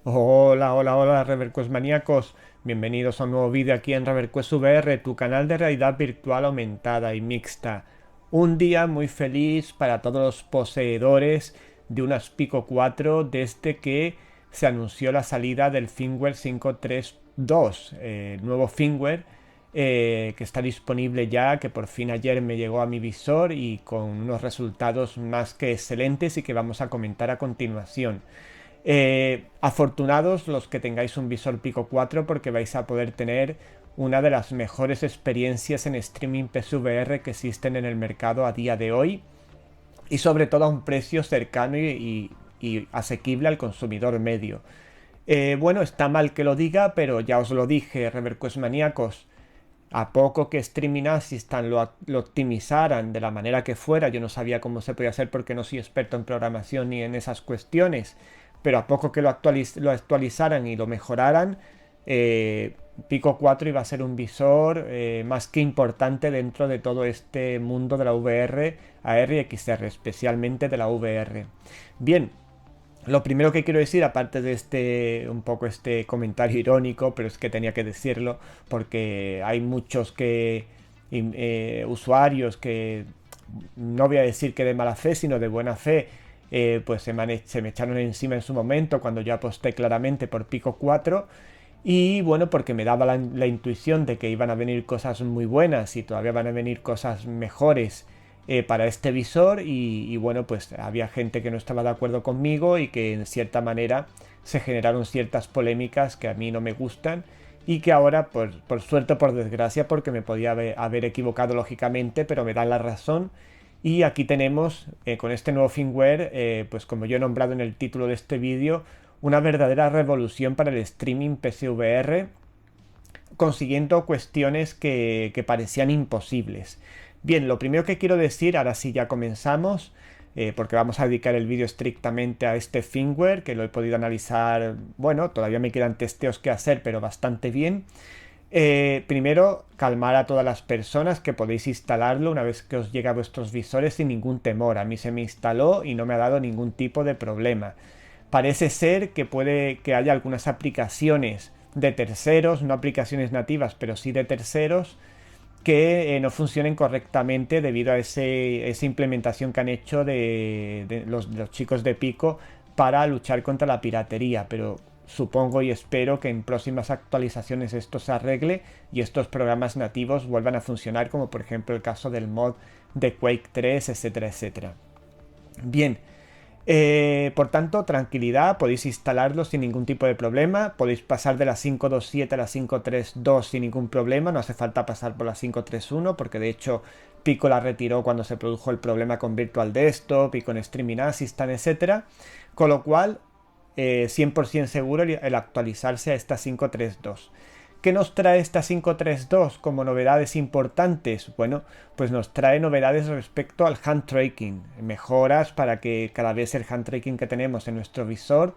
Hola, hola, hola, ReverQuest maníacos. Bienvenidos a un nuevo vídeo aquí en ReverQuest VR, tu canal de realidad virtual aumentada y mixta. Un día muy feliz para todos los poseedores de unas Pico 4 desde que se anunció la salida del firmware 5.3.2, el nuevo firmware que está disponible ya, que por fin ayer me llegó a mi visor y con unos resultados más que excelentes y que vamos a comentar a continuación. Afortunados los que tengáis un visor Pico 4 porque vais a poder tener una de las mejores experiencias en streaming PSVR que existen en el mercado a día de hoy y sobre todo a un precio cercano y asequible al consumidor medio. Bueno, está mal que lo diga, pero ya os lo dije, ReverQuest maníacos. A poco que Streaming Assistant lo optimizaran de la manera que fuera, yo no sabía cómo se podía hacer porque no soy experto en programación ni en esas cuestiones, pero a poco que lo actualizaran y lo mejoraran, Pico 4 iba a ser un visor más que importante dentro de todo este mundo de la VR, AR y XR, especialmente de la VR. Bien, lo primero que quiero decir, aparte de un poco este comentario irónico, pero es que tenía que decirlo, porque hay muchos usuarios que, no voy a decir que de mala fe, sino de buena fe, pues se me echaron encima en su momento cuando yo aposté claramente por Pico 4. Y bueno, porque me daba la intuición de que iban a venir cosas muy buenas y todavía van a venir cosas mejores para este visor y bueno, pues había gente que no estaba de acuerdo conmigo y que en cierta manera se generaron ciertas polémicas que a mí no me gustan y que ahora, por suerte o por desgracia, porque me podía haber equivocado lógicamente, pero me dan la razón. Y aquí tenemos, con este nuevo firmware, pues como yo he nombrado en el título de este vídeo, una verdadera revolución para el streaming PSVR, consiguiendo cuestiones que parecían imposibles. Bien, lo primero que quiero decir, ahora sí ya comenzamos, porque vamos a dedicar el vídeo estrictamente a este firmware, que lo he podido analizar, bueno, todavía me quedan testeos que hacer, pero bastante bien. Primero, calmar a todas las personas que podéis instalarlo una vez que os llegue a vuestros visores sin ningún temor. A mí se me instaló y no me ha dado ningún tipo de problema. Parece ser que puede que haya algunas aplicaciones de terceros, no aplicaciones nativas, pero sí de terceros, que no funcionen correctamente debido a esa implementación que han hecho de los chicos de Pico para luchar contra la piratería. Pero supongo y espero que en próximas actualizaciones esto se arregle y estos programas nativos vuelvan a funcionar, como por ejemplo el caso del mod de Quake 3, etcétera, etcétera. Bien, por tanto, tranquilidad, podéis instalarlo sin ningún tipo de problema, podéis pasar de la 5.2.7 a la 5.3.2 sin ningún problema, no hace falta pasar por la 5.3.1 porque de hecho Pico la retiró cuando se produjo el problema con Virtual Desktop y con Streaming Assistant, etcétera. Con lo cual, 100% seguro el actualizarse a esta 5.3.2. ¿Qué nos trae esta 5.3.2 como novedades importantes? Bueno, pues nos trae novedades respecto al hand tracking, mejoras para que cada vez el hand tracking que tenemos en nuestro visor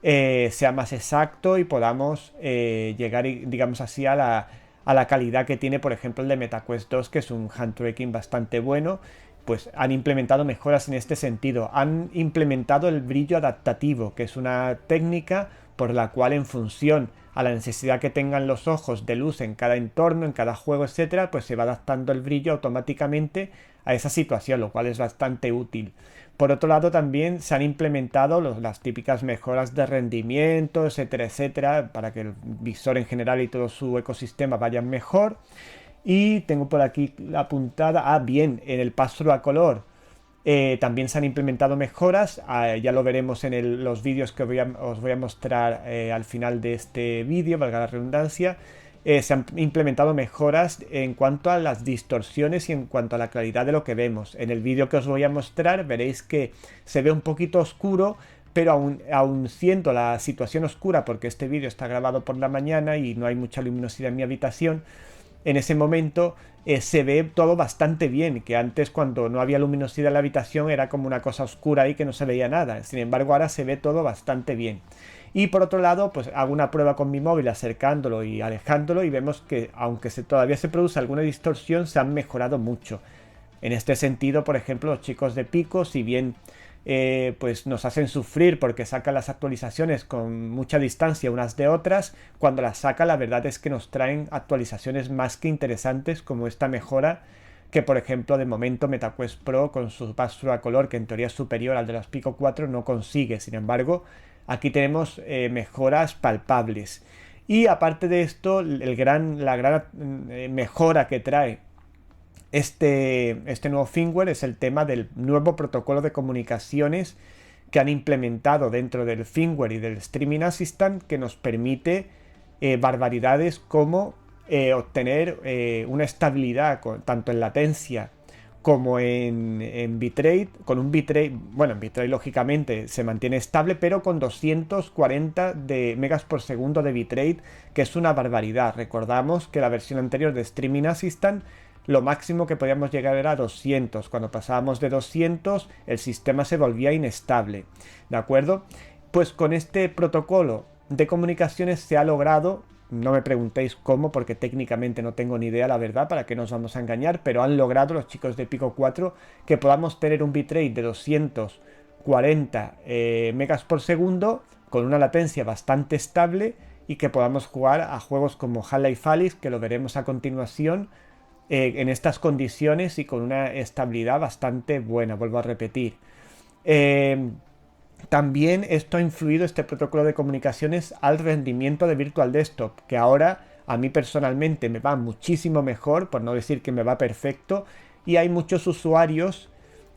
sea más exacto y podamos llegar, digamos así, a la calidad que tiene, por ejemplo, el de MetaQuest 2, que es un hand tracking bastante bueno. Pues han implementado mejoras en este sentido. Han implementado el brillo adaptativo, que es una técnica por la cual, en función a la necesidad que tengan los ojos de luz en cada entorno, en cada juego, etcétera, pues se va adaptando el brillo automáticamente a esa situación, lo cual es bastante útil. Por otro lado, también se han implementado las típicas mejoras de rendimiento, etcétera, etcétera, para que el visor en general y todo su ecosistema vayan mejor. Y tengo por aquí la apuntada, bien, en el paso a color también se han implementado mejoras, ya lo veremos en los vídeos que os voy a mostrar al final de este vídeo, valga la redundancia. Se han implementado mejoras en cuanto a las distorsiones y en cuanto a la claridad de lo que vemos. En el vídeo que os voy a mostrar veréis que se ve un poquito oscuro, pero aún siendo la situación oscura, porque este vídeo está grabado por la mañana y no hay mucha luminosidad en mi habitación, en ese momento se ve todo bastante bien, que antes cuando no había luminosidad en la habitación era como una cosa oscura y que no se veía nada. Sin embargo, ahora se ve todo bastante bien. Y por otro lado, pues hago una prueba con mi móvil acercándolo y alejándolo y vemos que aunque todavía se produce alguna distorsión, se han mejorado mucho. En este sentido, por ejemplo, los chicos de Pico, si bien pues nos hacen sufrir porque sacan las actualizaciones con mucha distancia unas de otras. Cuando las saca, la verdad es que nos traen actualizaciones más que interesantes, como esta mejora que, por ejemplo, de momento MetaQuest Pro con su pass-through a color, que en teoría es superior al de las Pico 4, no consigue. Sin embargo, aquí tenemos mejoras palpables. Y aparte de esto, la gran mejora que trae este nuevo firmware es el tema del nuevo protocolo de comunicaciones que han implementado dentro del firmware y del Streaming Assistant, que nos permite barbaridades como obtener una estabilidad tanto en latencia como en bitrate, con un bitrate, bueno, en bitrate lógicamente se mantiene estable, pero con 240 de megas por segundo de bitrate, que es una barbaridad. Recordamos que la versión anterior de Streaming Assistant, lo máximo que podíamos llegar era 200. Cuando pasábamos de 200, el sistema se volvía inestable, ¿de acuerdo? Pues con este protocolo de comunicaciones se ha logrado. No me preguntéis cómo, porque técnicamente no tengo ni idea, la verdad, para qué nos vamos a engañar, pero han logrado los chicos de Pico 4 que podamos tener un bitrate de 240 megas por segundo con una latencia bastante estable y que podamos jugar a juegos como Half-Life Alyx, que lo veremos a continuación, en estas condiciones y con una estabilidad bastante buena, vuelvo a repetir. También esto ha influido, este protocolo de comunicaciones, al rendimiento de Virtual Desktop, que ahora a mí personalmente me va muchísimo mejor, por no decir que me va perfecto, y hay muchos usuarios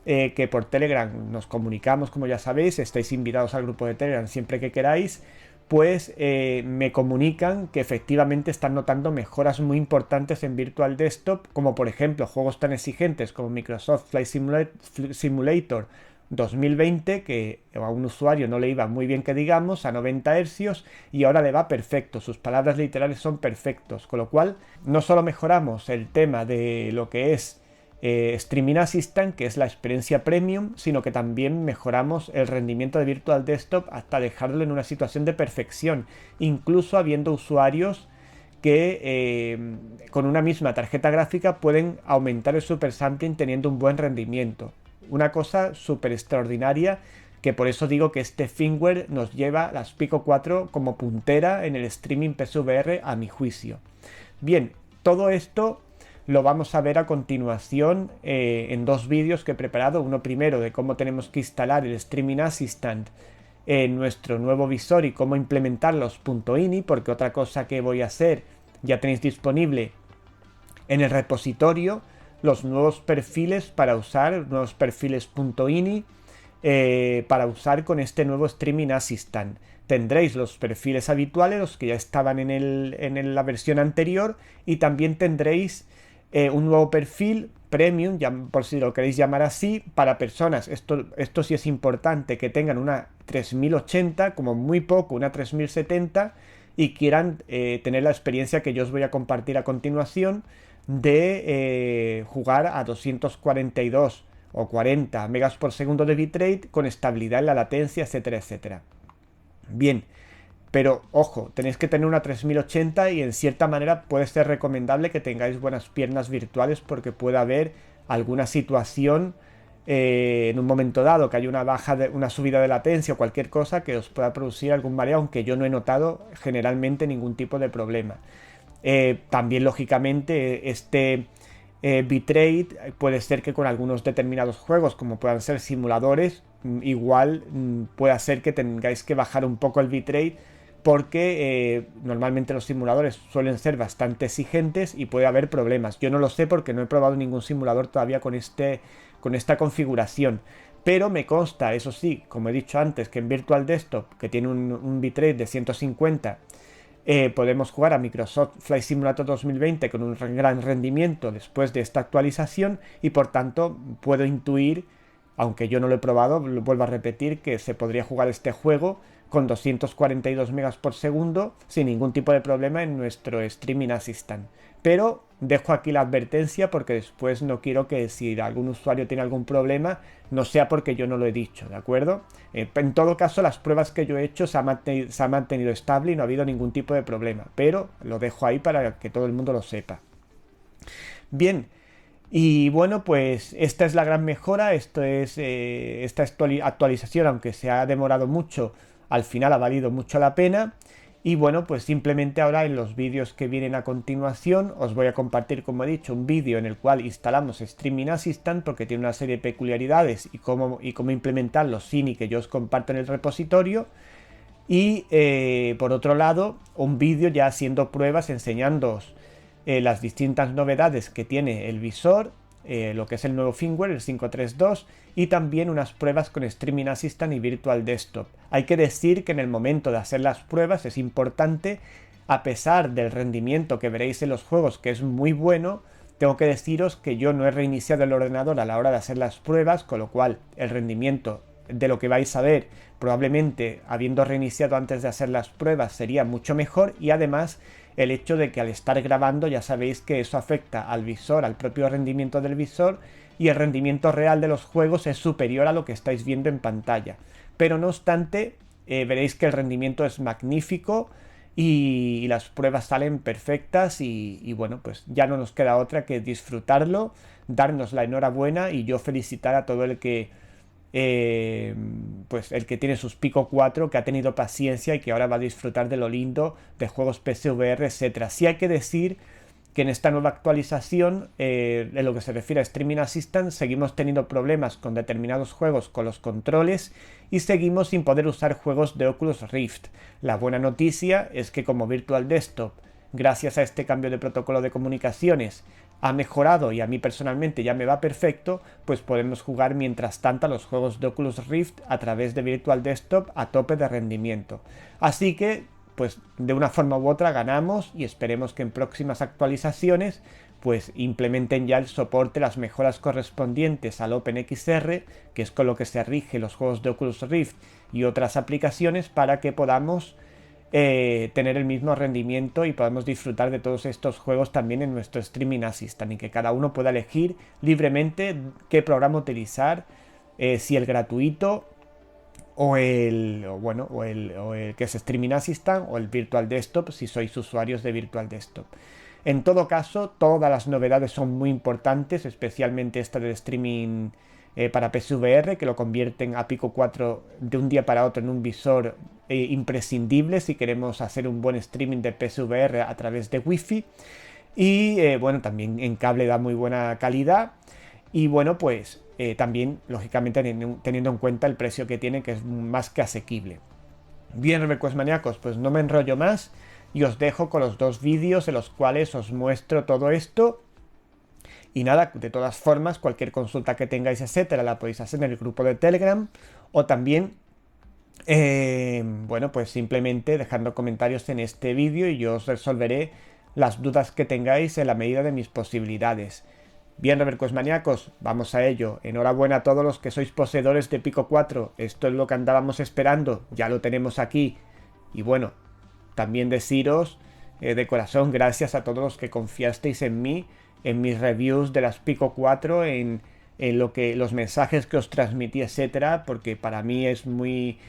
que por Telegram nos comunicamos, como ya sabéis, estáis invitados al grupo de Telegram siempre que queráis, pues me comunican que efectivamente están notando mejoras muy importantes en Virtual Desktop, como por ejemplo juegos tan exigentes como Microsoft Flight Simulator 2020, que a un usuario no le iba muy bien, que digamos, a 90 Hz, y ahora le va perfecto. Sus palabras literales son perfectos, con lo cual no solo mejoramos el tema de lo que es Streaming Assistant, que es la experiencia premium, sino que también mejoramos el rendimiento de Virtual Desktop hasta dejarlo en una situación de perfección, incluso habiendo usuarios que con una misma tarjeta gráfica pueden aumentar el super sampling teniendo un buen rendimiento. Una cosa súper extraordinaria, que por eso digo que este firmware nos lleva las Pico 4 como puntera en el streaming PSVR, a mi juicio. Bien, todo esto lo vamos a ver a continuación en dos vídeos que he preparado. Uno primero de cómo tenemos que instalar el Streaming Assistant en nuestro nuevo visor y cómo implementar los .ini, porque otra cosa que voy a hacer, ya tenéis disponible en el repositorio los nuevos perfiles para usar, nuevos perfiles .ini para usar con este nuevo Streaming Assistant. Tendréis los perfiles habituales, los que ya estaban en la versión anterior, y también tendréis un nuevo perfil premium, por si lo queréis llamar así, para personas, esto sí es importante, que tengan una 3080, como muy poco una 3070, y quieran tener la experiencia que yo os voy a compartir a continuación, de jugar a 242 o 40 megas por segundo de bitrate con estabilidad en la latencia, etcétera, etcétera. Bien, pero ojo, tenéis que tener una 3080 y en cierta manera puede ser recomendable que tengáis buenas piernas virtuales, porque puede haber alguna situación en un momento dado que haya una subida de latencia o cualquier cosa que os pueda producir algún mareo, aunque yo no he notado generalmente ningún tipo de problema. También lógicamente este bitrate puede ser que con algunos determinados juegos, como puedan ser simuladores, igual puede ser que tengáis que bajar un poco el bitrate, porque normalmente los simuladores suelen ser bastante exigentes y puede haber problemas. Yo no lo sé porque no he probado ningún simulador todavía con esta configuración, pero me consta, eso sí, como he dicho antes, que en Virtual Desktop, que tiene un bitrate de 150, podemos jugar a Microsoft Flight Simulator 2020 con un gran rendimiento después de esta actualización, y por tanto puedo intuir, aunque yo no lo he probado, lo vuelvo a repetir, que se podría jugar este juego con 242 megas por segundo sin ningún tipo de problema en nuestro Streaming Assistant. Pero dejo aquí la advertencia, porque después no quiero que, si algún usuario tiene algún problema, no sea porque yo no lo he dicho, ¿de acuerdo? En todo caso, las pruebas que yo he hecho se ha mantenido estable y no ha habido ningún tipo de problema, pero lo dejo ahí para que todo el mundo lo sepa. Bien, Y bueno, pues esta es la gran mejora, esta actualización, aunque se ha demorado mucho, al final ha valido mucho la pena. Y bueno, pues simplemente ahora en los vídeos que vienen a continuación os voy a compartir, como he dicho, un vídeo en el cual instalamos Streaming Assistant porque tiene una serie de peculiaridades y cómo implementarlo sin y que yo os comparto en el repositorio. Y por otro lado, un vídeo ya haciendo pruebas, enseñándoos las distintas novedades que tiene el visor, lo que es el nuevo firmware, el 5.3.2, y también unas pruebas con Streaming Assistant y Virtual Desktop. Hay que decir que en el momento de hacer las pruebas es importante, a pesar del rendimiento que veréis en los juegos, que es muy bueno, tengo que deciros que yo no he reiniciado el ordenador a la hora de hacer las pruebas, con lo cual el rendimiento de lo que vais a ver probablemente habiendo reiniciado antes de hacer las pruebas sería mucho mejor, y además el hecho de que al estar grabando ya sabéis que eso afecta al visor, al propio rendimiento del visor, y el rendimiento real de los juegos es superior a lo que estáis viendo en pantalla. Pero no obstante, veréis que el rendimiento es magnífico y las pruebas salen perfectas y bueno, pues ya no nos queda otra que disfrutarlo, darnos la enhorabuena y yo felicitar a todo el que pues el que tiene sus Pico 4, que ha tenido paciencia y que ahora va a disfrutar de lo lindo de juegos PSVR, etcétera. Sí hay que decir que en esta nueva actualización, en lo que se refiere a Streaming Assistant, seguimos teniendo problemas con determinados juegos con los controles y seguimos sin poder usar juegos de Oculus Rift. La buena noticia es que como Virtual Desktop, gracias a este cambio de protocolo de comunicaciones, ha mejorado y a mí personalmente ya me va perfecto, pues podemos jugar mientras tanto a los juegos de Oculus Rift a través de Virtual Desktop a tope de rendimiento. Así que, pues de una forma u otra ganamos y esperemos que en próximas actualizaciones pues implementen ya el soporte, las mejoras correspondientes al OpenXR, que es con lo que se rige los juegos de Oculus Rift y otras aplicaciones, para que podamos tener el mismo rendimiento y podemos disfrutar de todos estos juegos también en nuestro Streaming Assistant, y que cada uno pueda elegir libremente qué programa utilizar, si el gratuito o el que es Streaming Assistant, o el Virtual Desktop si sois usuarios de Virtual Desktop. En todo caso, todas las novedades son muy importantes, especialmente esta del streaming para PSVR, que lo convierten a Pico 4 de un día para otro en un visor imprescindible si queremos hacer un buen streaming de PSVR a través de Wi-Fi. Y bueno, también en cable da muy buena calidad. Y bueno, pues también, lógicamente, teniendo en cuenta el precio que tiene, que es más que asequible. Bien, Reverquest maníacos, pues no me enrollo más y os dejo con los dos vídeos en los cuales os muestro todo esto. Y nada, de todas formas, cualquier consulta que tengáis, etcétera, la podéis hacer en el grupo de Telegram, o también, bueno, pues simplemente dejando comentarios en este vídeo y yo os resolveré las dudas que tengáis en la medida de mis posibilidades. Bien, Reverquest maníacos, vamos a ello. Enhorabuena a todos los que sois poseedores de Pico 4. Esto es lo que andábamos esperando, ya lo tenemos aquí. Y bueno, también deciros de corazón gracias a todos los que confiasteis en mí, en mis reviews de las Pico 4, en los mensajes que os transmití, etcétera, porque para mí es muy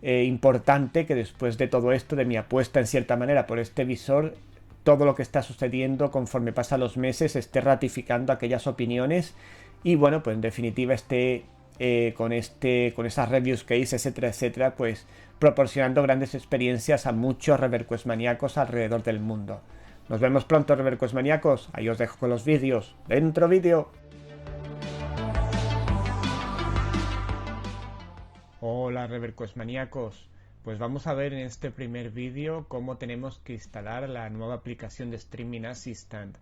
importante que después de todo esto, de mi apuesta en cierta manera por este visor, todo lo que está sucediendo conforme pasan los meses esté ratificando aquellas opiniones y bueno, pues en definitiva esté con esas reviews que hice, etcétera, etcétera, pues proporcionando grandes experiencias a muchos Reverquest maníacos alrededor del mundo. Nos vemos pronto, Reverquest maníacos. Ahí os dejo con los vídeos. ¡Dentro vídeo! Hola, Reverquest maníacos. Pues vamos a ver en este primer vídeo cómo tenemos que instalar la nueva aplicación de Streaming Assistant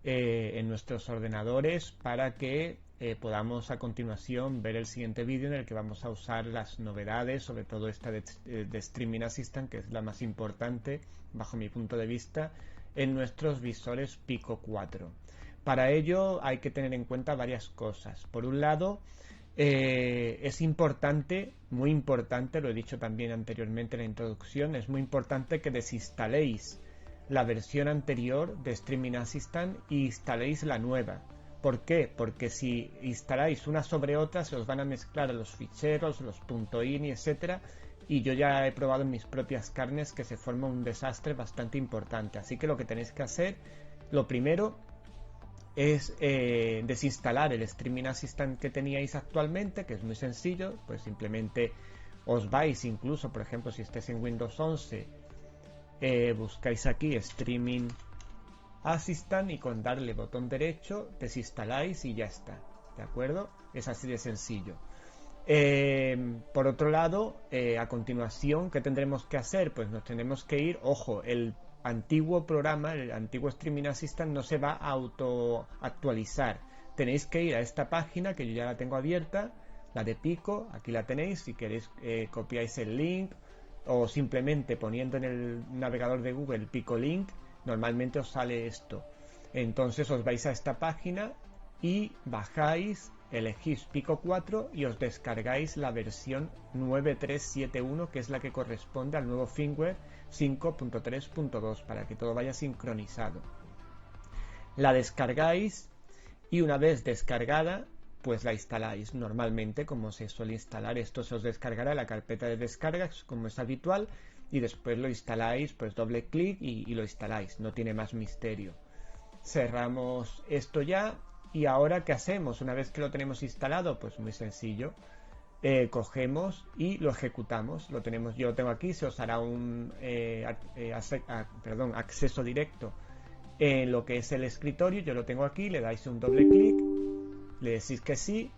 en nuestros ordenadores para que podamos a continuación ver el siguiente vídeo en el que vamos a usar las novedades, sobre todo esta de Streaming Assistant, que es la más importante bajo mi punto de vista, en nuestros visores Pico 4. Para ello hay que tener en cuenta varias cosas. Por un lado, es importante, muy importante, lo he dicho también anteriormente en la introducción, es muy importante que desinstaléis la versión anterior de Streaming Assistant y instaléis la nueva. ¿Por qué? Porque si instaláis una sobre otra se os van a mezclar los ficheros, los .ini, etcétera, y yo ya he probado en mis propias carnes que se forma un desastre bastante importante. Así que lo que tenéis que hacer, lo primero, es desinstalar el Streaming Assistant que teníais actualmente, que es muy sencillo. Pues simplemente os vais, incluso por ejemplo si estáis en Windows 11, buscáis aquí Streaming Assistant y con darle botón derecho desinstaláis y ya está, ¿de acuerdo? Es así de sencillo. Por otro lado, a continuación, ¿qué tendremos que hacer? Pues nos tenemos que ir, ojo, el antiguo programa, el antiguo Streaming Assistant no se va a auto actualizar. Tenéis que ir a esta página que yo ya la tengo abierta, la de Pico, aquí la tenéis. Si queréis copiáis el link o simplemente poniendo en el navegador de Google Pico Link, normalmente os sale esto. Entonces os vais a esta página y bajáis, elegís Pico 4 y os descargáis la versión 9371, que es la que corresponde al nuevo firmware 5.3.2, para que todo vaya sincronizado. La descargáis y una vez descargada, pues la instaláis normalmente como se suele instalar. Esto se os descargará en la carpeta de descargas como es habitual, y después lo instaláis, pues doble clic y lo instaláis, no tiene más misterio. Cerramos esto ya. Y ahora, ¿qué hacemos? Una vez que lo tenemos instalado, pues muy sencillo. Cogemos y lo ejecutamos. Lo tenemos, yo lo tengo aquí, se os hará un acceso directo en lo que es el escritorio. Yo lo tengo aquí, le dais un doble clic, le decís que sí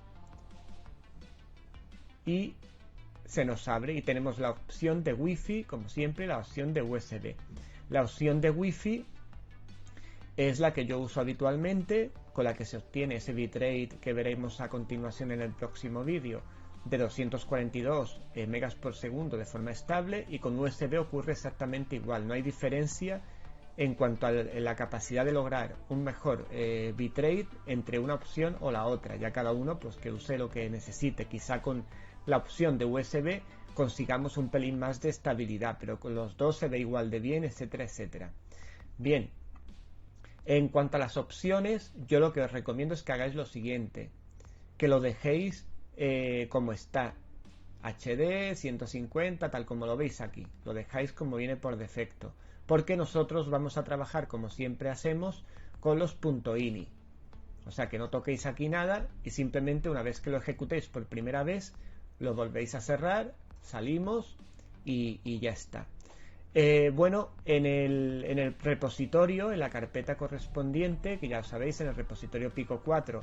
y se nos abre y tenemos la opción de Wi-Fi, como siempre, la opción de USB. La opción de Wi-Fi es la que yo uso habitualmente, con la que se obtiene ese bitrate que veremos a continuación en el próximo vídeo, de 242 megas por segundo de forma estable, y con USB ocurre exactamente igual. No hay diferencia en cuanto a la capacidad de lograr un mejor bitrate entre una opción o la otra. Ya cada uno pues que use lo que necesite. Quizá con la opción de USB consigamos un pelín más de estabilidad, pero con los dos se ve igual de bien, etcétera, etcétera. Bien. En cuanto a las opciones, yo lo que os recomiendo es que hagáis lo siguiente, que lo dejéis como está, HD, 150, tal como lo veis aquí, lo dejáis como viene por defecto, porque nosotros vamos a trabajar, como siempre hacemos, con los .ini, o sea que no toquéis aquí nada y simplemente una vez que lo ejecutéis por primera vez, lo volvéis a cerrar, salimos y ya está. Bueno, en el repositorio, en la carpeta correspondiente, que ya sabéis, en el repositorio Pico 4,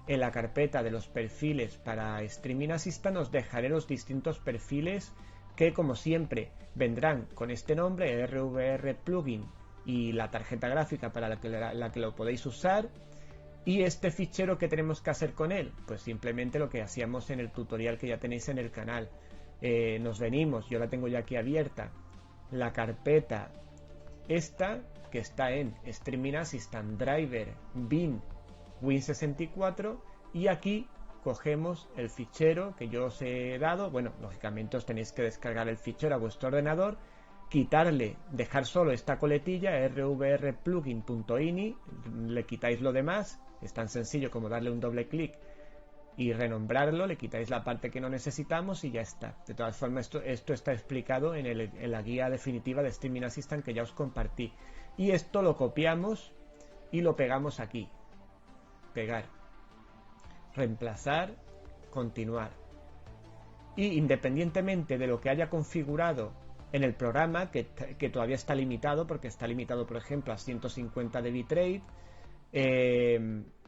en la carpeta de los perfiles para Streaming Assistant, os dejaré los distintos perfiles que, como siempre, vendrán con este nombre, RVR Plugin, y la tarjeta gráfica para la que lo podéis usar. Y este fichero, ¿qué tenemos que hacer con él? Pues simplemente lo que hacíamos en el tutorial que ya tenéis en el canal. Nos venimos, yo la tengo ya aquí abierta, la carpeta esta que está en Streaming Assistant Driver bin Win64, y aquí cogemos el fichero que yo os he dado. Bueno, lógicamente os tenéis que descargar el fichero a vuestro ordenador, quitarle, dejar solo esta coletilla rvrplugin.ini, le quitáis lo demás, es tan sencillo como darle un doble clic y renombrarlo, le quitáis la parte que no necesitamos y ya está. De todas formas, esto está explicado en la guía definitiva de Streaming Assistant que ya os compartí. Y esto lo copiamos y lo pegamos aquí. Pegar. Reemplazar. Continuar. Y independientemente de lo que haya configurado en el programa, que todavía está limitado, porque está limitado, por ejemplo, a 150 de bitrate,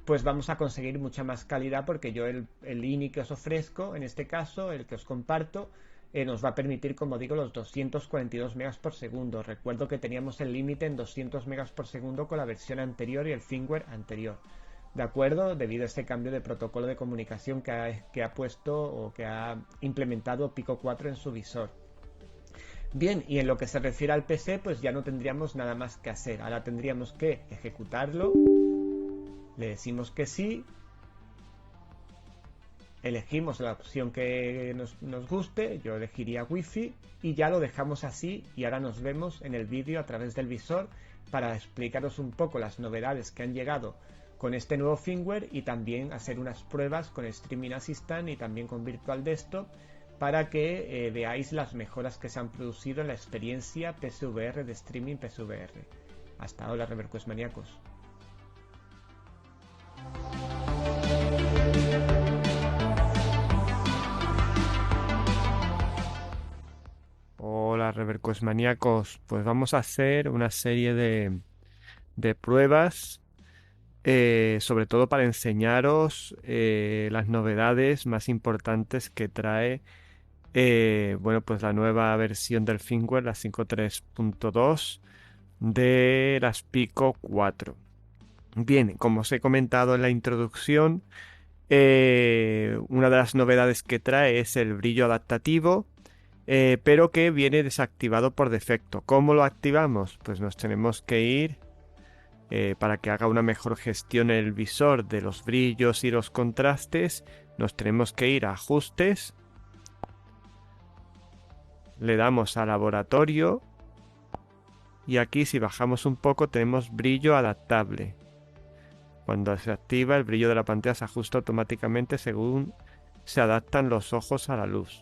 pues vamos a conseguir mucha más calidad, porque yo el INI que os ofrezco, en este caso, el que os comparto, nos va a permitir, como digo, los 242 megas por segundo. Recuerdo que teníamos el límite en 200 megas por segundo con la versión anterior y el firmware anterior. ¿De acuerdo? Debido a este cambio de protocolo de comunicación que ha puesto o que ha implementado Pico 4 en su visor. Bien, y en lo que se refiere al PC, pues ya no tendríamos nada más que hacer. Ahora tendríamos que ejecutarlo. Le decimos que sí, elegimos la opción que nos guste, yo elegiría Wi-Fi y ya lo dejamos así, y ahora nos vemos en el vídeo a través del visor para explicaros un poco las novedades que han llegado con este nuevo firmware y también hacer unas pruebas con Streaming Assistant y también con Virtual Desktop para que veáis las mejoras que se han producido en la experiencia PSVR de streaming PSVR. Hasta ahora, Reverquest maníacos. Reverquest maníacos, pues vamos a hacer una serie de pruebas, sobre todo para enseñaros las novedades más importantes que trae bueno, pues la nueva versión del firmware, la 5.3.2 de las Pico 4. Bien, como os he comentado en la introducción, una de las novedades que trae es el brillo adaptativo, pero que viene desactivado por defecto. ¿Cómo lo activamos? Pues nos tenemos que ir, para que haga una mejor gestión el visor de los brillos y los contrastes, nos tenemos que ir a ajustes, le damos a laboratorio y aquí si bajamos un poco tenemos brillo adaptable. Cuando se activa, el brillo de la pantalla se ajusta automáticamente según se adaptan los ojos a la luz,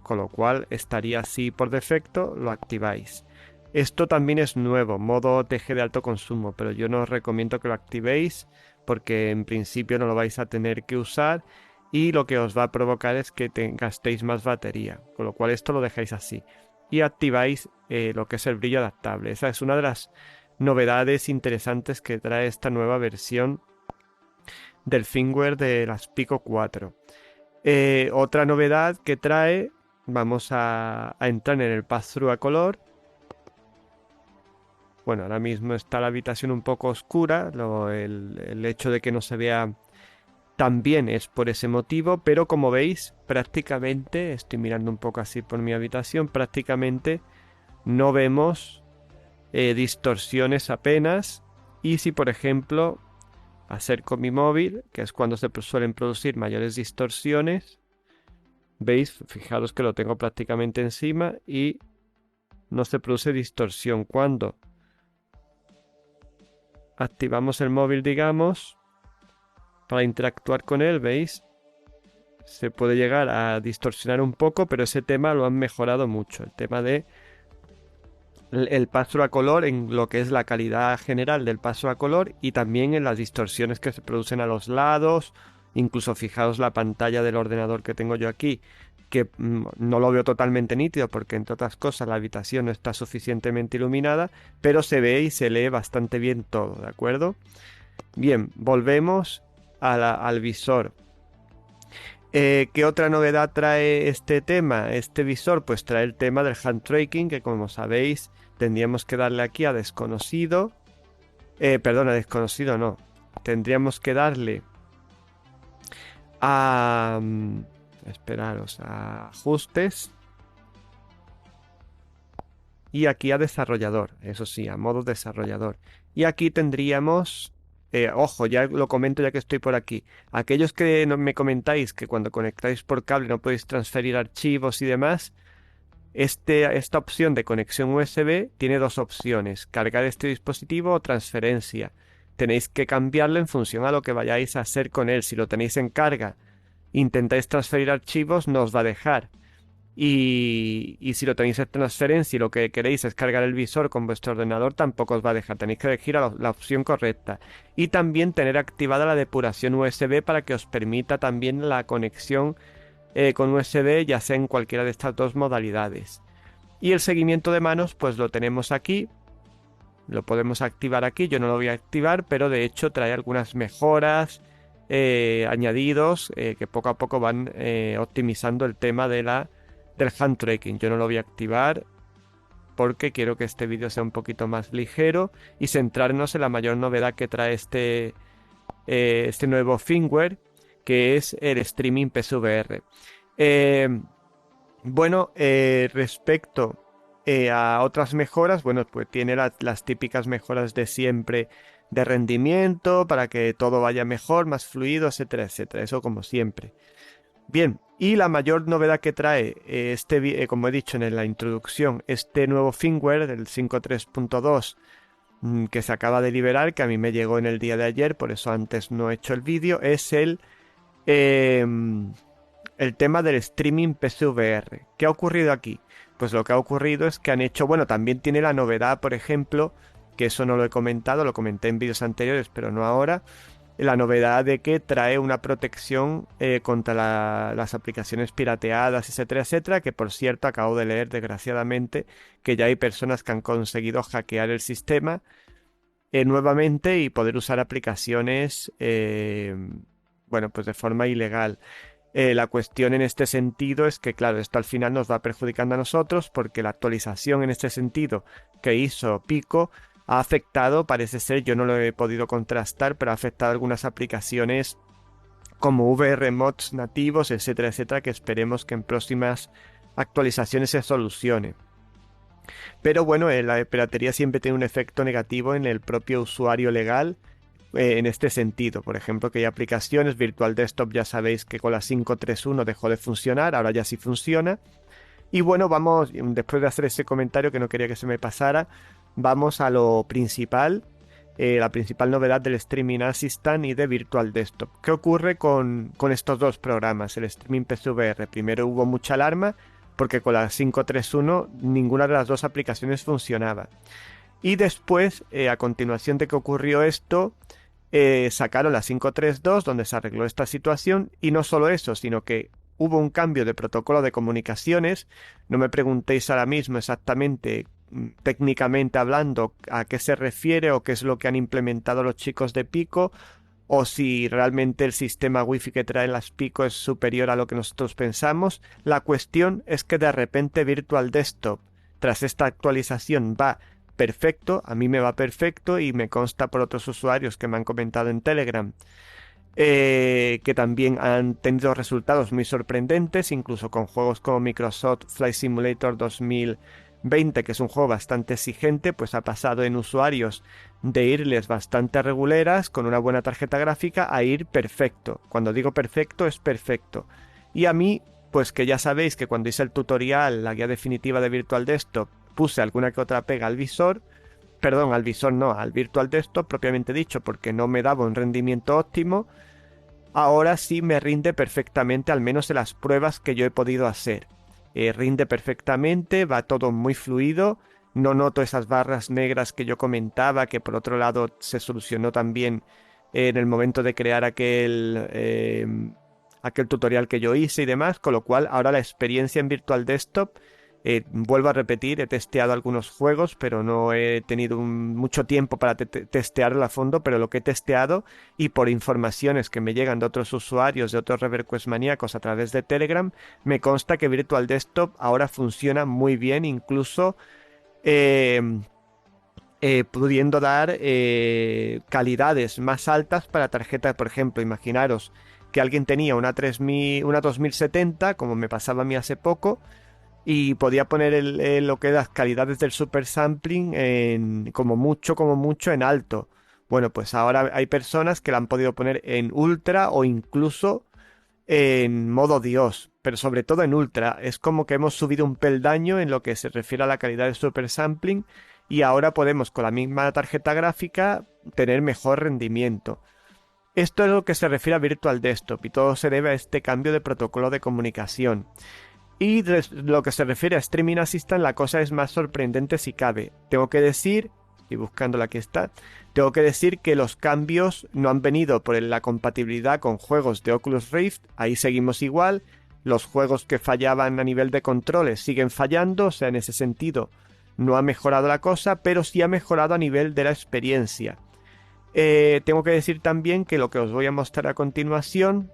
con lo cual estaría así por defecto, lo activáis. Esto también es nuevo, modo TG de alto consumo, pero yo no os recomiendo que lo activéis porque en principio no lo vais a tener que usar y lo que os va a provocar es que gastéis más batería, con lo cual esto lo dejáis así y activáis lo que es el brillo adaptable. Esa es una de las novedades interesantes que trae esta nueva versión del firmware de las Pico 4. Otra novedad que trae, vamos a entrar en el pass-through a color. Bueno, ahora mismo está la habitación un poco oscura, el hecho de que no se vea tan bien es por ese motivo, pero como veis, prácticamente, estoy mirando un poco así por mi habitación, prácticamente no vemos distorsiones apenas. Y si por ejemplo acerco mi móvil, que es cuando se suelen producir mayores distorsiones, veis, fijaros que lo tengo prácticamente encima y no se produce distorsión. Cuando activamos el móvil, digamos, para interactuar con él, veis, se puede llegar a distorsionar un poco, pero ese tema lo han mejorado mucho, el tema de el paso a color, en lo que es la calidad general del paso a color y también en las distorsiones que se producen a los lados. Incluso fijaos la pantalla del ordenador que tengo yo aquí, que no lo veo totalmente nítido porque entre otras cosas la habitación no está suficientemente iluminada, pero se ve y se lee bastante bien todo, ¿de acuerdo? Bien, volvemos al visor. ¿Qué otra novedad trae este tema? Este visor pues trae el tema del hand tracking, que como sabéis tendríamos que darle aquí a desconocido. Perdón, a desconocido no. Tendríamos que darle a... esperaros, a ajustes. Y aquí a desarrollador, eso sí, a modo desarrollador. Y aquí tendríamos... ojo, ya lo comento ya que estoy por aquí. Aquellos que me comentáis que cuando conectáis por cable no podéis transferir archivos y demás, esta opción de conexión USB tiene dos opciones: cargar este dispositivo o transferencia. Tenéis que cambiarlo en función a lo que vayáis a hacer con él. Si lo tenéis en carga, intentáis transferir archivos, no os va a dejar. Y si lo tenéis en transferencia y lo que queréis es cargar el visor con vuestro ordenador, tampoco os va a dejar. Tenéis que elegir la opción correcta. Y también tener activada la depuración USB para que os permita también la conexión con USB, ya sea en cualquiera de estas dos modalidades. Y el seguimiento de manos, pues lo tenemos aquí. Lo podemos activar aquí. Yo no lo voy a activar, pero de hecho trae algunas mejoras, añadidos, que poco a poco van optimizando el tema del hand tracking. Yo no lo voy a activar porque quiero que este vídeo sea un poquito más ligero y centrarnos en la mayor novedad que trae este nuevo firmware, que es el streaming PSVR. Bueno, respecto a otras mejoras, bueno, pues tiene las típicas mejoras de siempre de rendimiento para que todo vaya mejor, más fluido, etcétera, etcétera. Eso como siempre. Bien, y la mayor novedad que trae como he dicho en la introducción, este nuevo firmware del 5.3.2 que se acaba de liberar, que a mí me llegó en el día de ayer, por eso antes no he hecho el vídeo, es el tema del streaming PSVR. ¿Qué ha ocurrido aquí? Pues lo que ha ocurrido es que han hecho, bueno, también tiene la novedad, por ejemplo, que eso no lo he comentado, lo comenté en vídeos anteriores, pero no ahora, la novedad de que trae una protección contra las aplicaciones pirateadas, etcétera, etcétera, que por cierto acabo de leer desgraciadamente que ya hay personas que han conseguido hackear el sistema nuevamente y poder usar aplicaciones, bueno, pues de forma ilegal. La cuestión en este sentido es que, claro, esto al final nos va perjudicando a nosotros porque la actualización en este sentido que hizo Pico ha afectado, parece ser, yo no lo he podido contrastar, pero ha afectado algunas aplicaciones como VR mods nativos, etcétera, etcétera, que esperemos que en próximas actualizaciones se solucione. Pero bueno, la piratería siempre tiene un efecto negativo en el propio usuario legal en este sentido. Por ejemplo, que hay aplicaciones, Virtual Desktop ya sabéis que con la 5.3.1 dejó de funcionar, ahora ya sí funciona. Y bueno, vamos, después de hacer ese comentario que no quería que se me pasara, vamos a lo principal, la principal novedad del Streaming Assistant y de Virtual Desktop. ¿Qué ocurre con estos dos programas, el Streaming PSVR? Primero hubo mucha alarma porque con la 5.3.1 ninguna de las dos aplicaciones funcionaba. Y después, a continuación de que ocurrió esto, sacaron la 5.3.2 donde se arregló esta situación y no solo eso, sino que hubo un cambio de protocolo de comunicaciones. No me preguntéis ahora mismo exactamente, técnicamente hablando, a qué se refiere o qué es lo que han implementado los chicos de Pico, o si realmente el sistema Wi-Fi que traen las Pico es superior a lo que nosotros pensamos. La cuestión es que de repente Virtual Desktop, tras esta actualización, va perfecto, a mí me va perfecto y me consta por otros usuarios que me han comentado en Telegram que también han tenido resultados muy sorprendentes, incluso con juegos como Microsoft Flight Simulator 2020, que es un juego bastante exigente, pues ha pasado en usuarios de irles bastante reguleras con una buena tarjeta gráfica a ir perfecto. Cuando digo perfecto es perfecto. Y a mí, pues que ya sabéis que cuando hice el tutorial, la guía definitiva de Virtual Desktop, puse alguna que otra pega al visor, perdón, al visor no, al Virtual Desktop propiamente dicho, porque no me daba un rendimiento óptimo. Ahora sí me rinde perfectamente, al menos en las pruebas que yo he podido hacer. Rinde perfectamente, va todo muy fluido, no noto esas barras negras que yo comentaba, que por otro lado se solucionó también en el momento de crear aquel tutorial que yo hice y demás, con lo cual ahora la experiencia en Virtual Desktop, vuelvo a repetir, he testeado algunos juegos, pero no he tenido mucho tiempo para testearlo a fondo, pero lo que he testeado y por informaciones que me llegan de otros usuarios, de otros ReverQuest maníacos a través de Telegram, me consta que Virtual Desktop ahora funciona muy bien, incluso pudiendo dar calidades más altas para tarjetas. Por ejemplo, imaginaros que alguien tenía una 2070, como me pasaba a mí hace poco, y podía poner lo que es las calidades del super sampling como mucho en alto. Bueno, pues ahora hay personas que la han podido poner en ultra o incluso en modo Dios, pero sobre todo en ultra. Es como que hemos subido un peldaño en lo que se refiere a la calidad del super sampling y ahora podemos con la misma tarjeta gráfica tener mejor rendimiento. Esto es lo que se refiere a Virtual Desktop y todo se debe a este cambio de protocolo de comunicación. Y lo que se refiere a Streaming Assistant, la cosa es más sorprendente si cabe. Tengo que decir, estoy buscándola, aquí está, tengo que decir que los cambios no han venido por la compatibilidad con juegos de Oculus Rift, ahí seguimos igual, los juegos que fallaban a nivel de controles siguen fallando, o sea, en ese sentido no ha mejorado la cosa, pero sí ha mejorado a nivel de la experiencia. Tengo que decir también que lo que os voy a mostrar a continuación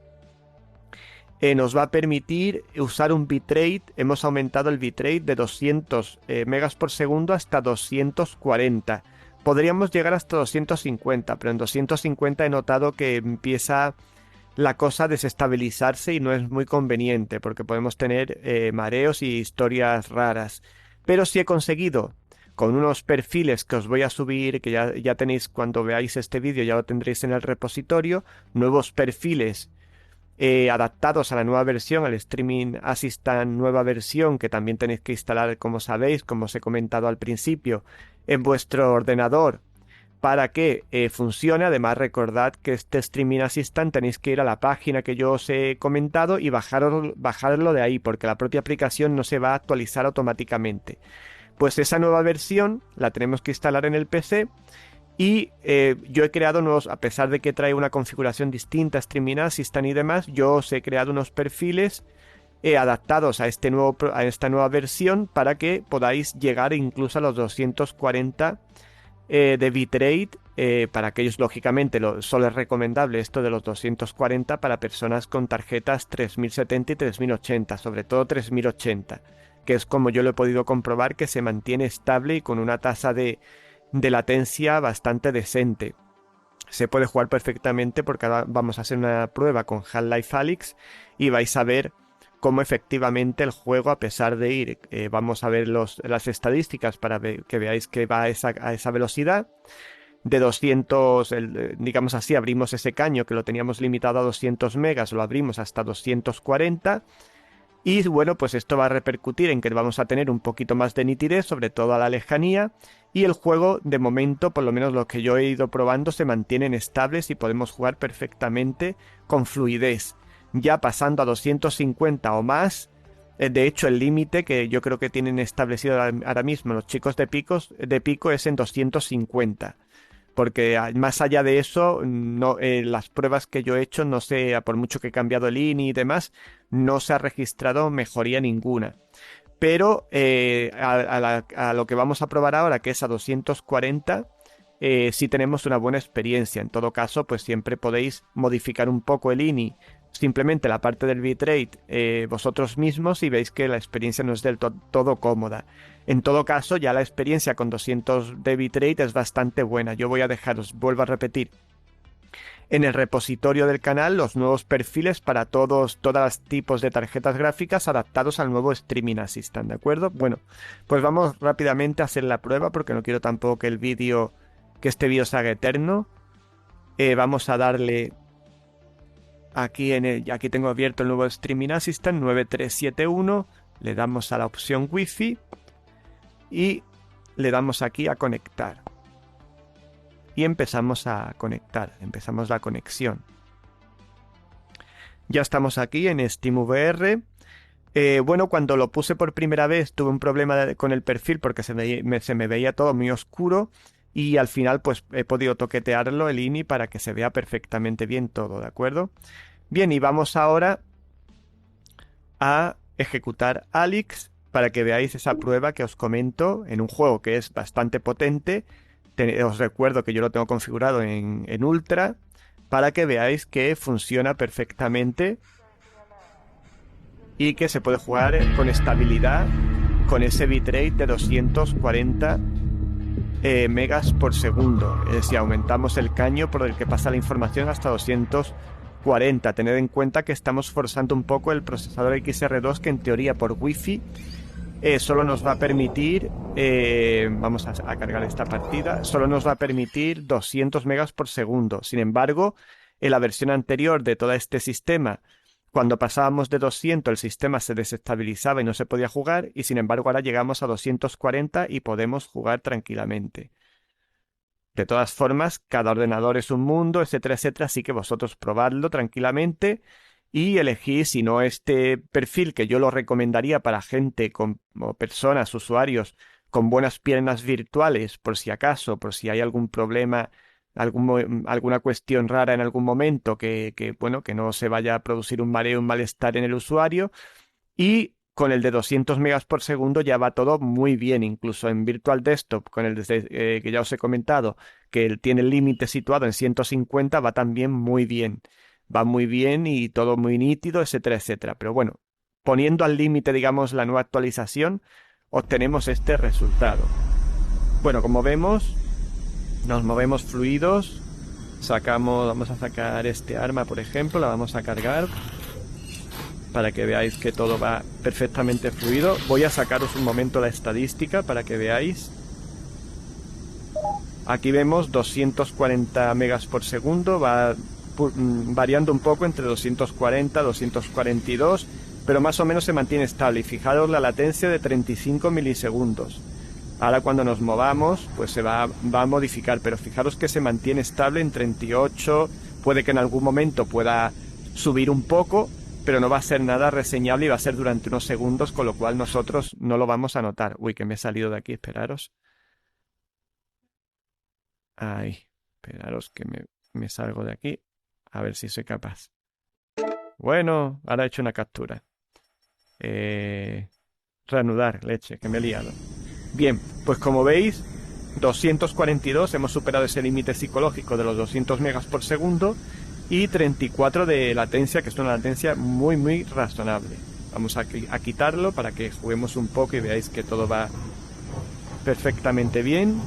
nos va a permitir usar un bitrate. Hemos aumentado el bitrate de 200 megas por segundo hasta 240. Podríamos llegar hasta 250, pero en 250 he notado que empieza la cosa a desestabilizarse y no es muy conveniente porque podemos tener mareos y historias raras. Pero sí he conseguido, con unos perfiles que os voy a subir, que ya tenéis cuando veáis este vídeo, ya lo tendréis en el repositorio, nuevos perfiles adaptados a la nueva versión, al Streaming Assistant nueva versión, que también tenéis que instalar, como sabéis, como os he comentado al principio, en vuestro ordenador para que funcione. Además, recordad que este Streaming Assistant tenéis que ir a la página que yo os he comentado y bajarlo de ahí, porque la propia aplicación no se va a actualizar automáticamente. Pues esa nueva versión la tenemos que instalar en el PC Y yo he creado nuevos, a pesar de que trae una configuración distinta, Streaming Assistant y demás, yo os he creado unos perfiles adaptados a a esta nueva versión para que podáis llegar incluso a los 240 de bitrate. Para aquellos, lógicamente, solo es recomendable esto de los 240 para personas con tarjetas 3070 y 3080, sobre todo 3080, que es como yo lo he podido comprobar que se mantiene estable y con una tasa de latencia bastante decente. Se puede jugar perfectamente porque ahora vamos a hacer una prueba con Half-Life Alyx y vais a ver cómo efectivamente el juego, a pesar de ir, vamos a ver las estadísticas para que veáis que va a esa velocidad. De 200, digamos así, abrimos ese caño que lo teníamos limitado a 200 megas, lo abrimos hasta 240. Y bueno, pues esto va a repercutir en que vamos a tener un poquito más de nitidez, sobre todo a la lejanía, y el juego, de momento, por lo menos lo que yo he ido probando, se mantienen estables y podemos jugar perfectamente con fluidez. Ya pasando a 250 o más, de hecho el límite que yo creo que tienen establecido ahora mismo los chicos de Pico es en 250. Porque más allá de eso, no, las pruebas que yo he hecho, no sé, por mucho que he cambiado el INI y demás, no se ha registrado mejoría ninguna. Pero a lo que vamos a probar ahora, que es a 240, sí tenemos una buena experiencia. En todo caso, pues siempre podéis modificar un poco el INI, simplemente la parte del bitrate vosotros mismos, y veis que la experiencia no es del todo cómoda. En todo caso, ya la experiencia con 200 de bitrate es bastante buena. Yo voy a dejaros, vuelvo a repetir, en el repositorio del canal los nuevos perfiles para todos los tipos de tarjetas gráficas adaptados al nuevo Streaming Assistant, ¿de acuerdo? Bueno, pues vamos rápidamente a hacer la prueba porque no quiero tampoco que este vídeo se haga eterno. Vamos a darle aquí aquí tengo abierto el nuevo Streaming Assistant 9371, le damos a la opción Wi-Fi y le damos aquí a conectar. Y empezamos a conectar, empezamos la conexión. Ya estamos aquí en SteamVR. Bueno, cuando lo puse por primera vez tuve un problema con el perfil porque se me veía todo muy oscuro y al final pues he podido toquetearlo, el INI, para que se vea perfectamente bien todo, ¿de acuerdo? Bien, y vamos ahora a ejecutar Alyx para que veáis esa prueba que os comento en un juego que es bastante potente. Os recuerdo que yo lo tengo configurado en Ultra para que veáis que funciona perfectamente y que se puede jugar con estabilidad con ese bitrate de 240 megas por segundo. Si aumentamos el caño por el que pasa la información hasta 240, tened en cuenta que estamos forzando un poco el procesador XR2, que en teoría por Wi-Fi solo nos va a permitir, vamos a cargar esta partida, solo nos va a permitir 200 megas por segundo. Sin embargo, en la versión anterior de todo este sistema, cuando pasábamos de 200 el sistema se desestabilizaba y no se podía jugar, y sin embargo ahora llegamos a 240 y podemos jugar tranquilamente. De todas formas, cada ordenador es un mundo, etcétera, etcétera, así que vosotros probadlo tranquilamente y elegid, si no, este perfil, que yo lo recomendaría para gente o personas, usuarios con buenas piernas virtuales, por si acaso, por si hay algún problema, alguna cuestión rara en algún momento, bueno, que no se vaya a producir un mareo, un malestar en el usuario. Y con el de 200 megas por segundo ya va todo muy bien, incluso en Virtual Desktop, con el que ya os he comentado, que tiene el límite situado en 150, va también muy bien. Va muy bien y todo muy nítido, etcétera, etcétera. Pero bueno, poniendo al límite, digamos, la nueva actualización, obtenemos este resultado. Bueno, como vemos, nos movemos fluidos. Vamos a sacar este arma, por ejemplo, la vamos a cargar para que veáis que todo va perfectamente fluido. Voy a sacaros un momento la estadística para que veáis. Aquí vemos 240 megas por segundo, va variando un poco entre 240 y 242, pero más o menos se mantiene estable. Y fijaros la latencia de 35 milisegundos. Ahora cuando nos movamos, pues se va a modificar, pero fijaros que se mantiene estable en 38, puede que en algún momento pueda subir un poco, pero no va a ser nada reseñable y va a ser durante unos segundos, con lo cual nosotros no lo vamos a notar. Uy, que me he salido de aquí, esperaros. Ahí. Esperaros que me salgo de aquí. A ver si soy capaz. Bueno, ahora he hecho una captura. Reanudar, leche, que me he liado. Bien, pues como veis, 242, hemos superado ese límite psicológico de los 200 megas por segundo y 34 de latencia, que es una latencia muy, muy razonable. Vamos a quitarlo para que juguemos un poco y veáis que todo va perfectamente bien.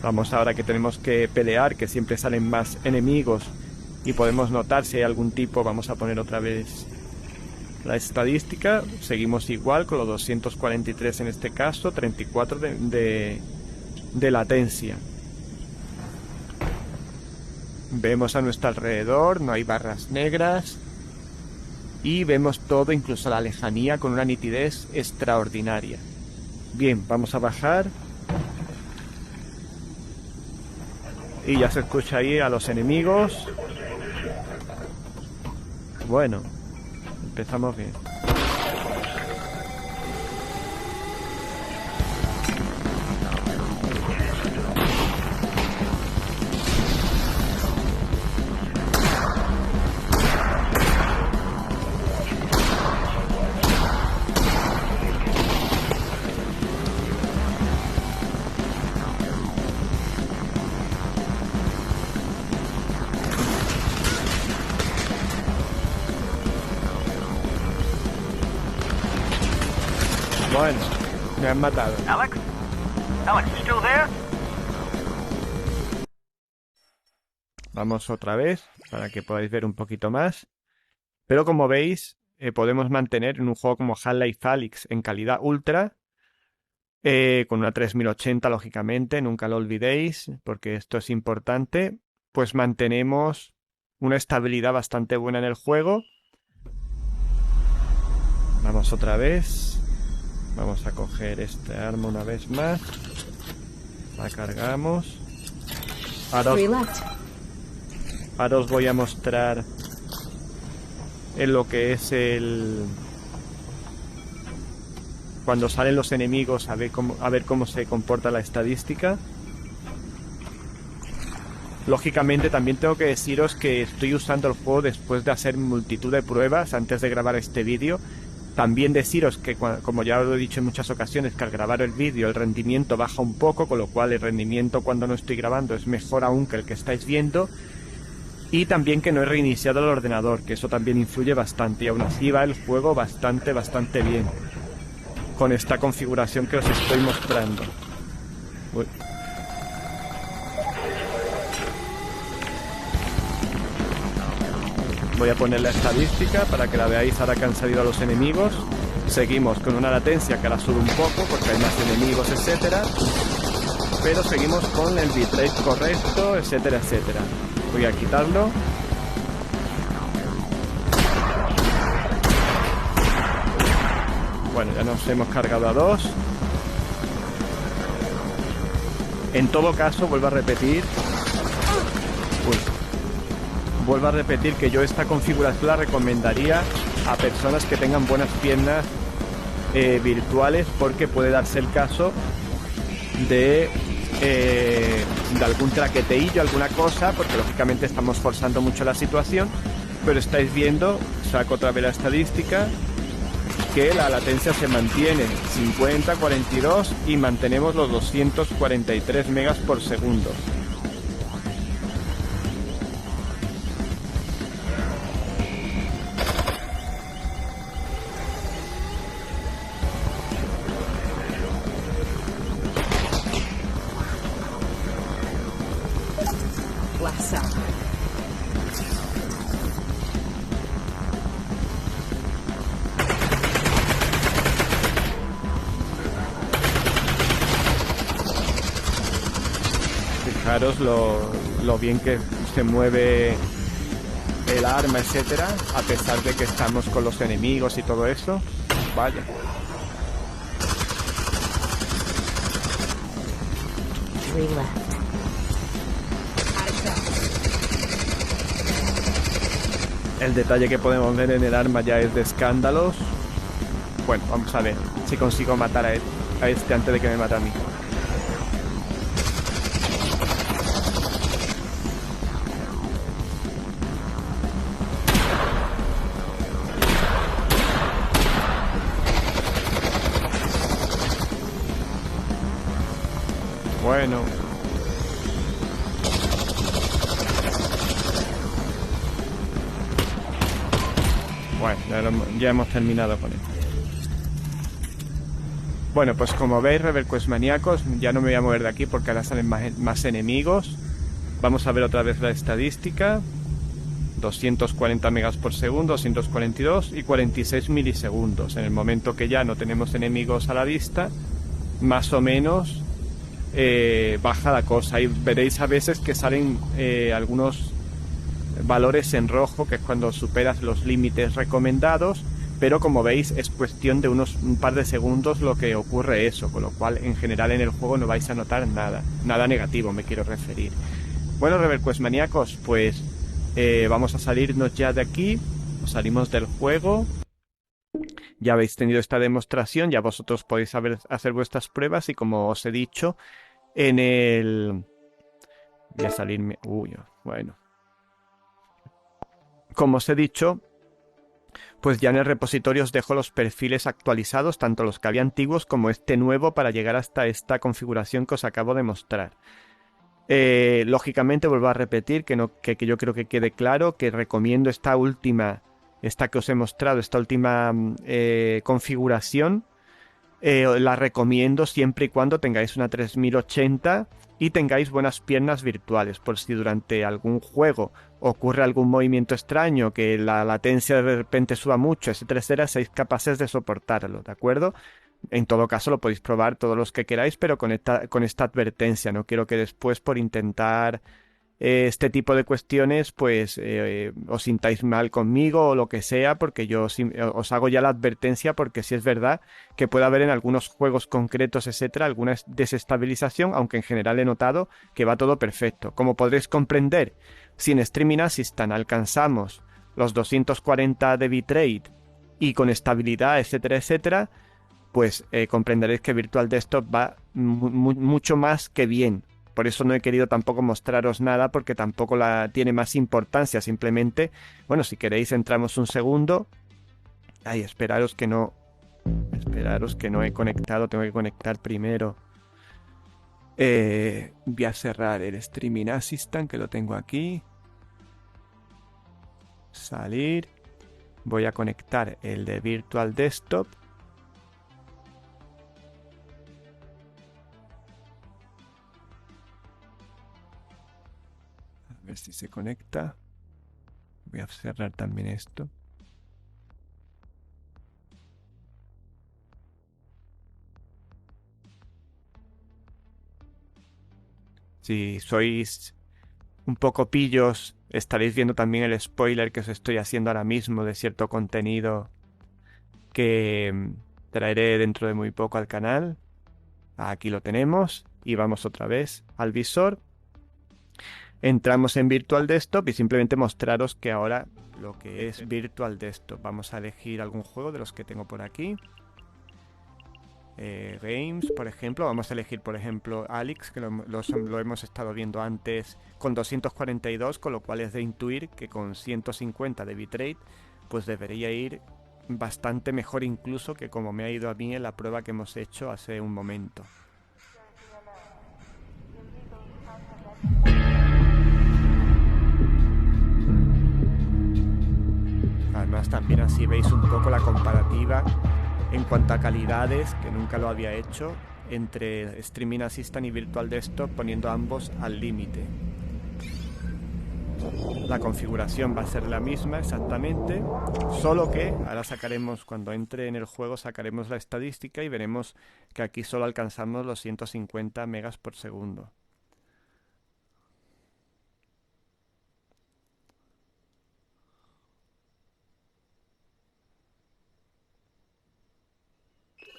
Vamos ahora que tenemos que pelear, que siempre salen más enemigos y podemos notar si hay algún tipo. Vamos a poner otra vez la estadística. Seguimos igual con los 243 en este caso, 34 de latencia. Vemos a nuestro alrededor, no hay barras negras y vemos todo, incluso la lejanía, con una nitidez extraordinaria. Bien, vamos a bajar. Y ya se escucha ahí a los enemigos. Bueno, empezamos bien. Bueno, me han matado. Alex? Alex, you still there? Vamos otra vez para que podáis ver un poquito más. Pero como veis, podemos mantener en un juego como Half-Life Alyx en calidad ultra, con una 3080 lógicamente, nunca lo olvidéis, porque esto es importante. Pues mantenemos una estabilidad bastante buena en el juego. Vamos otra vez. Vamos a coger este arma una vez más. La cargamos. Ahora os voy a mostrar en lo que es el... Cuando salen los enemigos, a ver cómo se comporta la estadística. Lógicamente también tengo que deciros que estoy usando el juego después de hacer multitud de pruebas antes de grabar este vídeo. También deciros que, como ya os lo he dicho en muchas ocasiones, que al grabar el vídeo el rendimiento baja un poco, con lo cual el rendimiento cuando no estoy grabando es mejor aún que el que estáis viendo. Y también que no he reiniciado el ordenador, que eso también influye bastante. Y aún así va el juego bastante bien. Con esta configuración que os estoy mostrando. Uy. Voy a poner la estadística para que la veáis ahora que han salido los enemigos. Seguimos con una latencia que ahora sube un poco porque hay más enemigos, etcétera. Pero seguimos con el bitrate correcto, etcétera, etcétera. Voy a quitarlo. Bueno, ya nos hemos cargado a 2. En todo caso, vuelvo a repetir. Vuelvo a repetir que yo esta configuración la recomendaría a personas que tengan buenas piernas virtuales, porque puede darse el caso de algún traqueteillo, alguna cosa, porque lógicamente estamos forzando mucho la situación, pero estáis viendo, saco otra vez la estadística, que la latencia se mantiene 50, 42 y mantenemos los 243 megas por segundo. Fijaros lo bien que se mueve el arma, etcétera, a pesar de que estamos con los enemigos y todo eso. Vaya. El detalle que podemos ver en el arma ya es de escándalos. Bueno, vamos a ver si consigo matar a él. a este antes de que me mate a mí. Bueno. Bueno, ya hemos terminado con esto. Bueno, pues como veis, Reverquest maníacos, ya no me voy a mover de aquí porque ahora salen más enemigos. Vamos a ver otra vez la estadística. 240 megas por segundo, 242 y 46 milisegundos. En el momento que ya no tenemos enemigos a la vista, más o menos baja la cosa. Y veréis a veces que salen algunos valores en rojo, que es cuando superas los límites recomendados, pero como veis es cuestión de un par de segundos lo que ocurre eso, con lo cual en general en el juego no vais a notar nada negativo, me quiero referir. Bueno, Reverquest maníacos, pues vamos a salirnos ya de aquí, salimos del juego. Ya habéis tenido esta demostración, ya vosotros podéis hacer vuestras pruebas y como os he dicho, en el... Voy a salirme... Uy, bueno. Como os he dicho, pues ya en el repositorio os dejo los perfiles actualizados, tanto los que había antiguos como este nuevo, para llegar hasta esta configuración que os acabo de mostrar. Lógicamente vuelvo a repetir que yo creo que quede claro que recomiendo esta que os he mostrado, esta última configuración. La recomiendo siempre y cuando tengáis una 3080 y tengáis buenas piernas virtuales, por si durante algún juego ocurre algún movimiento extraño, que la latencia de repente suba mucho, etcétera, seáis capaces de soportarlo, ¿de acuerdo? En todo caso lo podéis probar todos los que queráis, pero con esta advertencia. No quiero que después, por intentar este tipo de cuestiones, pues os sintáis mal conmigo o lo que sea, porque yo os hago ya la advertencia, porque sí es verdad que puede haber en algunos juegos concretos, etcétera, alguna desestabilización, aunque en general he notado que va todo perfecto. Como podréis comprender, si en Streaming Assistant alcanzamos los 240 de bitrate y con estabilidad, etcétera, pues comprenderéis que Virtual Desktop va mucho más que bien. Por eso no he querido tampoco mostraros nada, porque tampoco tiene más importancia. Simplemente, bueno, si queréis entramos un segundo. Ay, esperaros que no he conectado, tengo que conectar primero. Voy a cerrar el Streaming Assistant, que lo tengo aquí. Salir. Voy a conectar el de Virtual Desktop. A ver si se conecta. Voy a cerrar también esto. Si sois un poco pillos, estaréis viendo también el spoiler que os estoy haciendo ahora mismo de cierto contenido que traeré dentro de muy poco al canal. Aquí lo tenemos y vamos otra vez al visor. Entramos en Virtual Desktop y simplemente mostraros que ahora lo que es Virtual Desktop. Vamos a elegir algún juego de los que tengo por aquí. Games, por ejemplo. Vamos a elegir, por ejemplo, Alyx, que lo hemos estado viendo antes con 242, con lo cual es de intuir que con 150 de bitrate pues debería ir bastante mejor incluso que como me ha ido a mí en la prueba que hemos hecho hace un momento. Además también así veis un poco la comparativa en cuanto a calidades, que nunca lo había hecho, entre Streaming Assistant y Virtual Desktop, poniendo ambos al límite. La configuración va a ser la misma exactamente, solo que ahora sacaremos, cuando entre en el juego, sacaremos la estadística y veremos que aquí solo alcanzamos los 150 megas por segundo.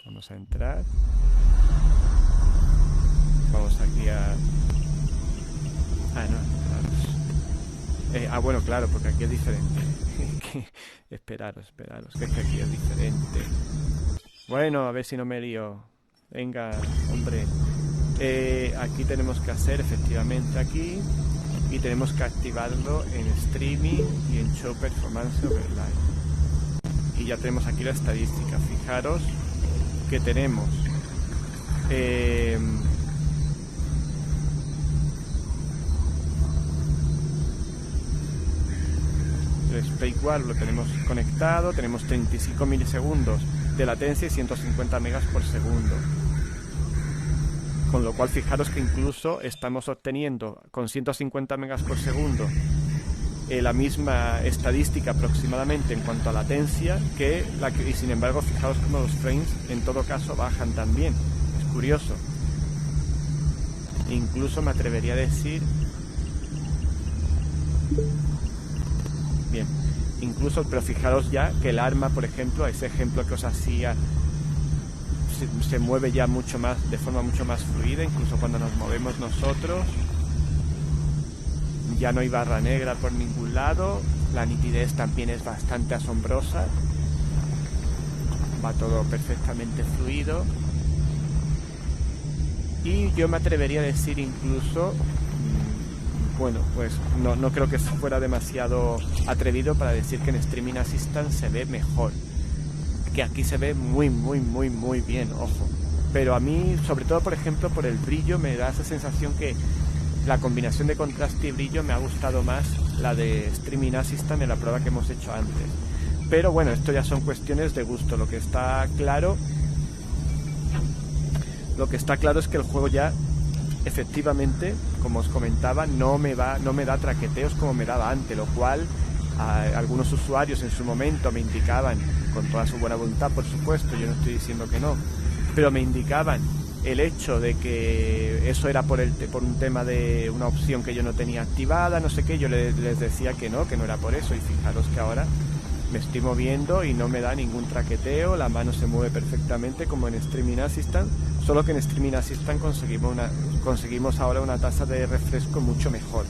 Vamos a entrar. Vamos aquí a... bueno, claro, porque aquí es diferente. Esperaros, que es que aquí es diferente. Bueno, a ver si no me lío. Venga, hombre. Aquí tenemos que hacer efectivamente aquí. Y tenemos que activarlo en streaming y en show performance overlay. Y ya tenemos aquí la estadística. Fijaros que tenemos el Space Warp lo tenemos conectado, tenemos 35 milisegundos de latencia y 150 megas por segundo. Con lo cual fijaros que incluso estamos obteniendo con 150 megas por segundo la misma estadística aproximadamente en cuanto a latencia y sin embargo fijaos como los frames en todo caso bajan también. Es curioso. Incluso me atrevería a decir... Bien, incluso, pero fijaros ya que el arma, por ejemplo, ese ejemplo que os hacía, se mueve ya mucho más, de forma mucho más fluida, incluso cuando nos movemos nosotros. Ya no hay barra negra por ningún lado, la nitidez también es bastante asombrosa, va todo perfectamente fluido. Y yo me atrevería a decir incluso, bueno, pues no creo que fuera demasiado atrevido para decir que en Streaming Assistant se ve mejor. Que aquí se ve muy bien, ojo. Pero a mí, sobre todo, por ejemplo, por el brillo, me da esa sensación que la combinación de contraste y brillo me ha gustado más la de Streaming Assistant en la prueba que hemos hecho antes. Pero bueno, esto ya son cuestiones de gusto. Lo que está claro es que el juego ya, efectivamente, como os comentaba, no me da traqueteos como me daba antes, lo cual algunos usuarios en su momento me indicaban, con toda su buena voluntad, por supuesto, yo no estoy diciendo que no, pero me indicaban el hecho de que eso era por un tema de una opción que yo no tenía activada, no sé qué. Yo les decía que no era por eso, y fijaros que ahora me estoy moviendo y no me da ningún traqueteo, la mano se mueve perfectamente como en Streaming Assistant, solo que en Streaming Assistant conseguimos ahora una tasa de refresco mucho mejor,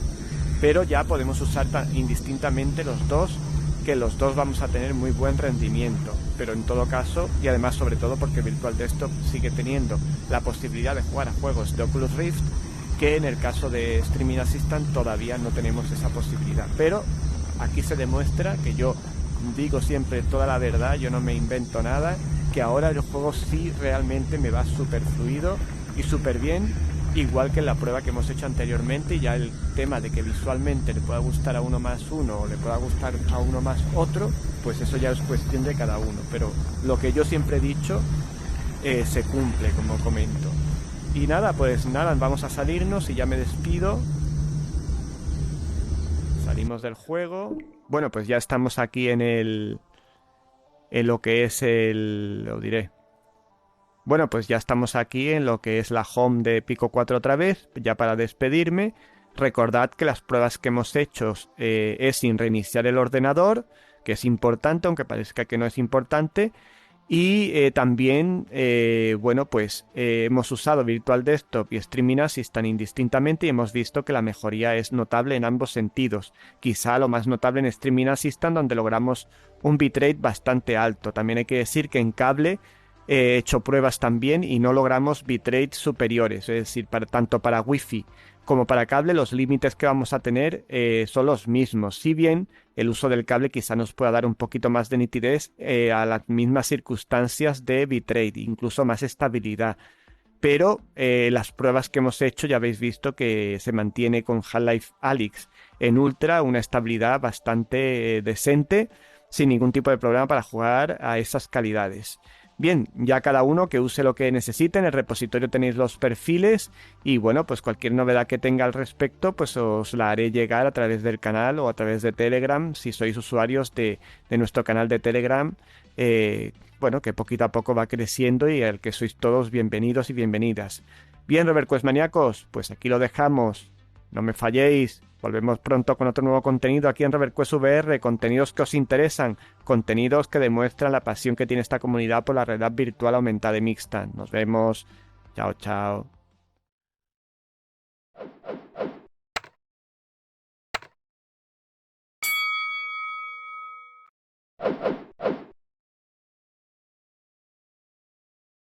pero ya podemos usar indistintamente los dos, que los dos vamos a tener muy buen rendimiento. Pero en todo caso, y además sobre todo porque Virtual Desktop sigue teniendo la posibilidad de jugar a juegos de Oculus Rift, que en el caso de Streaming Assistant todavía no tenemos esa posibilidad. Pero aquí se demuestra que yo digo siempre toda la verdad, yo no me invento nada, que ahora el juego sí realmente me va súper fluido y súper bien, igual que en la prueba que hemos hecho anteriormente. Y ya el tema de que visualmente le pueda gustar a uno más uno o le pueda gustar a uno más otro, pues eso ya es cuestión de cada uno, pero lo que yo siempre he dicho se cumple, como comento. Y nada, pues nada, vamos a salirnos y ya me despido. Salimos del juego. Bueno, pues ya estamos aquí en lo que es lo diré. Bueno, pues ya estamos aquí en lo que es la home de Pico 4 otra vez, ya para despedirme. Recordad que las pruebas que hemos hecho es sin reiniciar el ordenador, que es importante, aunque parezca que no es importante. Y también, bueno, pues hemos usado Virtual Desktop y Streaming Assistant indistintamente y hemos visto que la mejoría es notable en ambos sentidos. Quizá lo más notable en Streaming Assistant, donde logramos un bitrate bastante alto. También hay que decir que en cable he hecho pruebas también y no logramos bitrates superiores, es decir, tanto para Wi-Fi como para cable los límites que vamos a tener son los mismos, si bien el uso del cable quizá nos pueda dar un poquito más de nitidez a las mismas circunstancias de bitrate, incluso más estabilidad. Pero las pruebas que hemos hecho ya habéis visto que se mantiene con Half-Life Alyx en Ultra una estabilidad bastante decente, sin ningún tipo de problema para jugar a esas calidades. Bien, ya cada uno que use lo que necesite. En el repositorio tenéis los perfiles y bueno, pues cualquier novedad que tenga al respecto pues os la haré llegar a través del canal o a través de Telegram, si sois usuarios de nuestro canal de Telegram, bueno, que poquito a poco va creciendo y al que sois todos bienvenidos y bienvenidas. Bien, RoberQuest maníacos, pues aquí lo dejamos. No me falléis. Volvemos pronto con otro nuevo contenido aquí en RoberQuest VR, contenidos que os interesan, contenidos que demuestran la pasión que tiene esta comunidad por la realidad virtual aumentada y mixta. Nos vemos. Chao, chao.